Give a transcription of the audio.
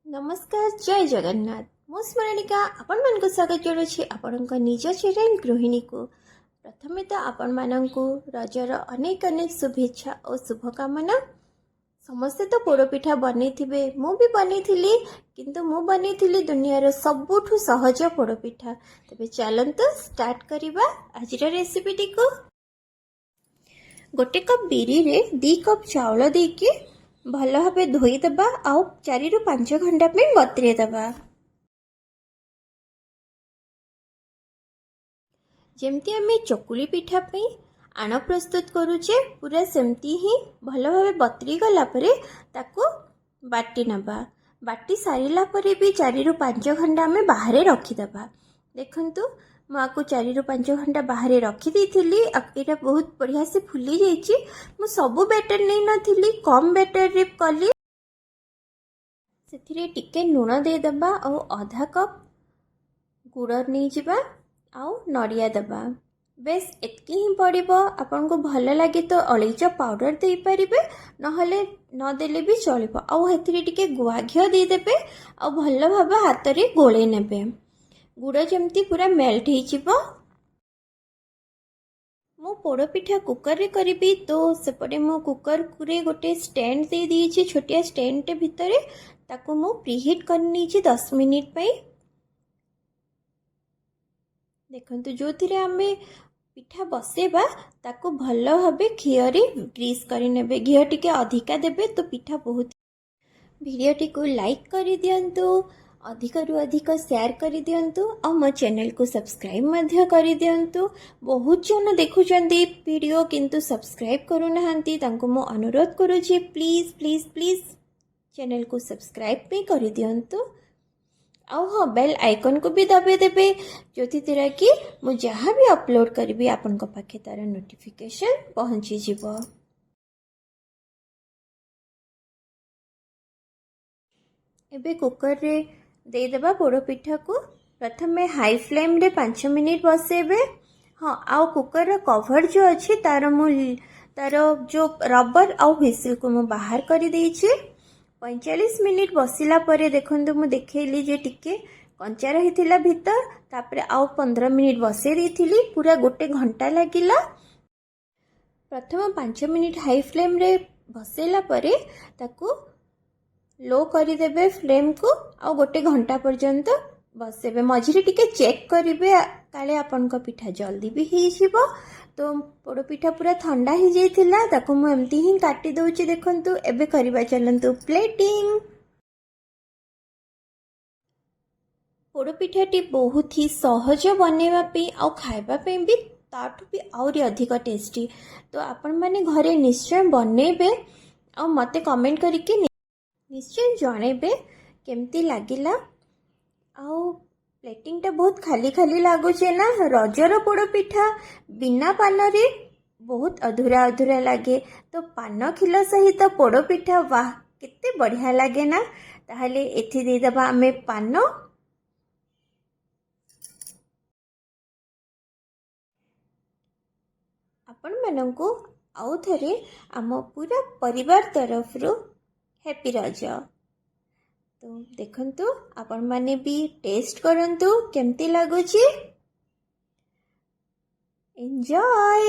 नमस्कार जय जगन्नाथ मो स्मरणिका आपण मन को स्वागत जोड़े आपण निज चैनल गृहिणी को प्रथमे तो आपण मानू रजर अनेक अनेक शुभेच्छा और शुभकामना। समस्ते तो पोड़पिठा बनी थे मु भी बनी थी किंतु मु बनी थी दुनियार सबुठु सहज पोड़पिठा। तेबे चलंतु स्टार्ट करिबा आज रेसिपीटी को। गोटे कप बिरी रे 2 कप चावल देके भल भाव धोईदेबा आउ 4 ରୁ 5 घंटा पे बतरे दबा। जेमती आम चकुली पिठा पे आण प्रस्तुत करुचे पूरा सेमती ही भल भाव बतरी गला परे ताको बाटी नबा। बाटी सारिला परे भी 4 ରୁ 5 घंटा आम बाहर रखीदबा। देखंतु माँ 4 ରୁ 5 घंटा बाहर रखी देइथिली। एटा बहुत बढ़िया से फुली जाइछि। मु सबु बैटर नहीं नथिली कम बैटर रे कली। सेथिरे टिके लुण दे दबा और आधा कप गुड़ नहीं जिबा आउ नड़िया दबा। बेस एतकी ही पड़िबो। आपन को भल लगे तो अलैच पाउडर दे परिबे नहले न देले भी चलिबो। आउ हेथिरे टिके गुआ घियो दे देबे आउ भल भाबे हाथ रे गोळे नेबे। गुड़ जमती पूरा मेल्ट हो जिवो। मो पोड़ पिठा कुकर रे करिबी तो सेपटे मो कुकर रे गोटे स्टैंड दे दीची छोटिया स्टैंड भितर ताको मो प्रीहीट करनी 10 मिनिट पे। देखंतु जो थिरे आमे पिठा बसेबा ताको भल भाबे घियो रे ग्रीस करि नेबे। घियो टिके अधिका देबे तो पिठा बहुत। वीडियो टी को लाइक करि दियंतु अधिक रु अधिक शेयर करि दियंतु और मो चैनल को सब्सक्राइब मध्य करि दियंतु। बहुत जन देखुचंदी वीडियो किंतु सब्सक्राइब करू नहंती तांको मो अनुरोध करूची प्लीज प्लीज प्लीज चैनल को सब्सक्राइब भी करि दियंतु। आउ हाँ बेल आइकन को भी दबे देबे जोथि तेरा कि मु जहाँ भी अपलोड करबी आपन को पाखे तार नोटिफिकेशन पहुंची जिवो। एबे कुकर रे दे देबा पोड़ पिठा को। प्रथम में हाई फ्लेम रे 5 मिनिट बसेबे। हाँ आउ कुकर रा कवर जो अच्छी तार जो रबर आउ व्हिसिल को मु बाहर करि देइछि। 45 मिनिट बसिला परे देखंतु मु देखैली जे टिके कंचा रहिथिला भीतर। तापरे आउ 15 मिनिट बसे देइथिली पूरा गोटे घंटा लागिला। प्रथम 5 मिनिट हाई फ्लेम रे बसेला परे ताकू लो करि देबे फ्लेम को आ गोटे घंटा पर्यंत बसेबे। मझिरे टिके चेक करिवे काले आपन को पिठा जल्दी भी ही जिवो। तो पोड़ पिठा पूरा ठंडा ही जाइथिला ताकू मु एम्ति ही काटी दउची। देखंतु एबे करिबा चलंतु प्लेटिंग। पोड़ पिठाटी बहुत ही सहज बनेवा पे आ खाइबा पे भी ताठू भी आउरी अधिक टेस्टी। तो आपण माने घरे निश्चय बनेबे आ मते कमेंट करिके निश्चय जणेबे केमती लागिला। आउ प्लेटिंग टा बहुत खाली खाली लागुचे ना। रजर पोड़ पिठा बिना पान रे बहुत अधूरा अधूरा लगे। तो पान खिला सहित पोड़ पिठा वाह केते बढ़िया लगे ना। ताहले एथि दे दबा आमे पान। आपण मानंकु आउ थरे आम पूरा परिवार तरफ रो हैप्पी रज। तो देखंतु आपण माने भी टेस्ट करंतु केमती लागुची। एंजॉय।